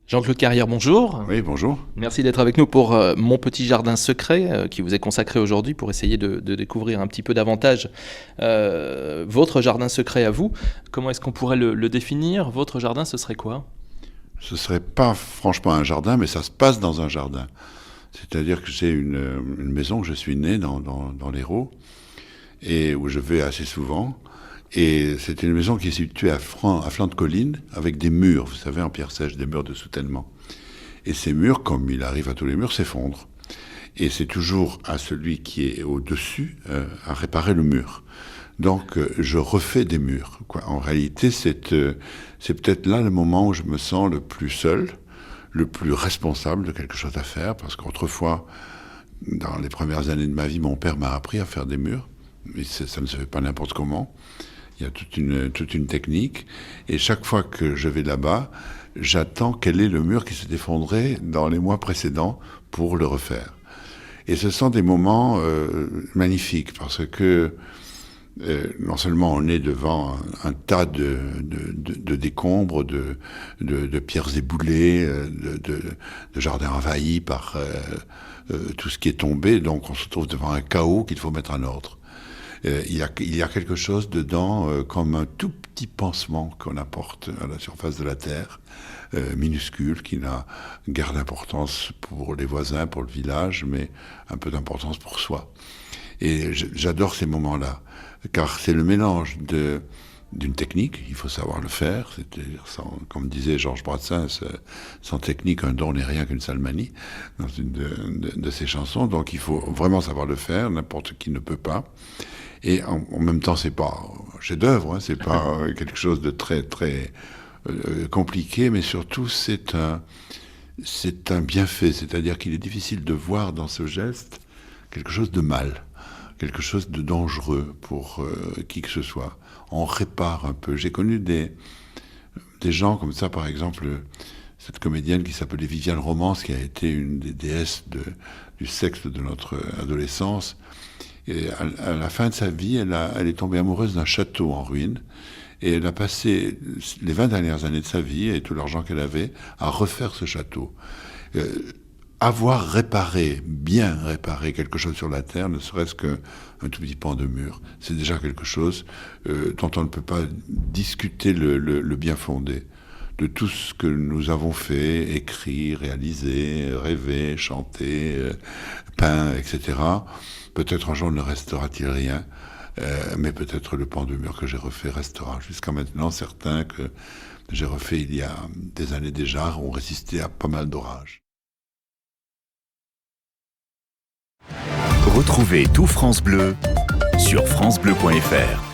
Jean-Claude Carrière, bonjour. Oui, bonjour. Merci d'être avec nous pour Mon petit jardin secret qui vous est consacré aujourd'hui pour essayer de découvrir un petit peu davantage votre jardin secret à vous. Comment est-ce qu'on pourrait le définir? Votre jardin, ce serait quoi? Ce ne serait pas franchement un jardin, mais ça se passe dans un jardin. C'est-à-dire que j'ai une maison que je suis né dans l'Hérault, et où je vais assez souvent. Et c'est une maison qui est située à flanc de colline, avec des murs, vous savez, en pierre sèche, des murs de soutènement. Et ces murs, comme il arrive à tous les murs, s'effondrent. Et c'est toujours à celui qui est au-dessus à réparer le mur. Donc je refais des murs, quoi. En réalité, c'est peut-être là le moment où je me sens le plus seul, le plus responsable de quelque chose à faire, parce qu'autrefois, dans les premières années de ma vie, mon père m'a appris à faire des murs, mais ça ne se fait pas n'importe comment. Il y a toute une technique, et chaque fois que je vais là-bas, j'attends quel est le mur qui s'est effondré dans les mois précédents pour le refaire. Et ce sont des moments magnifiques, parce que non seulement on est devant un tas de décombres, de pierres éboulées, de jardins envahis par tout ce qui est tombé, donc on se trouve devant un chaos qu'il faut mettre en ordre. Il y a quelque chose dedans comme un tout petit pansement qu'on apporte à la surface de la terre, minuscule, qui n'a guère d'importance pour les voisins, pour le village, mais un peu d'importance pour soi. Et j'adore ces moments-là, car c'est le mélange d'une technique, il faut savoir le faire, c'est-à-dire, comme disait Georges Brassens, sans technique, un don n'est rien qu'une salmanie, dans une de ses chansons, donc il faut vraiment savoir le faire, n'importe qui ne peut pas. Et en même temps, c'est pas un chef-d'œuvre, hein, c'est pas quelque chose de très très compliqué, mais surtout c'est un bienfait, c'est-à-dire qu'il est difficile de voir dans ce geste quelque chose de mal, quelque chose de dangereux pour qui que ce soit. On répare un peu. J'ai connu des gens comme ça, par exemple, cette comédienne qui s'appelait Viviane Romance, qui a été une des déesses du sexe de notre adolescence. Et à la fin de sa vie, elle est tombée amoureuse d'un château en ruine. Et elle a passé les 20 dernières années de sa vie, et tout l'argent qu'elle avait, à refaire ce château. Avoir réparé, bien réparé quelque chose sur la terre, ne serait-ce qu'un tout petit pan de mur, c'est déjà quelque chose dont on ne peut pas discuter le bien fondé. De tout ce que nous avons fait, écrit, réalisé, rêvé, chanté, peint, etc. Peut-être un jour ne restera-t-il rien, mais peut-être le pan de mur que j'ai refait restera. Jusqu'à maintenant, certains que j'ai refait il y a des années déjà ont résisté à pas mal d'orages. Retrouvez tout France Bleu sur francebleu.fr.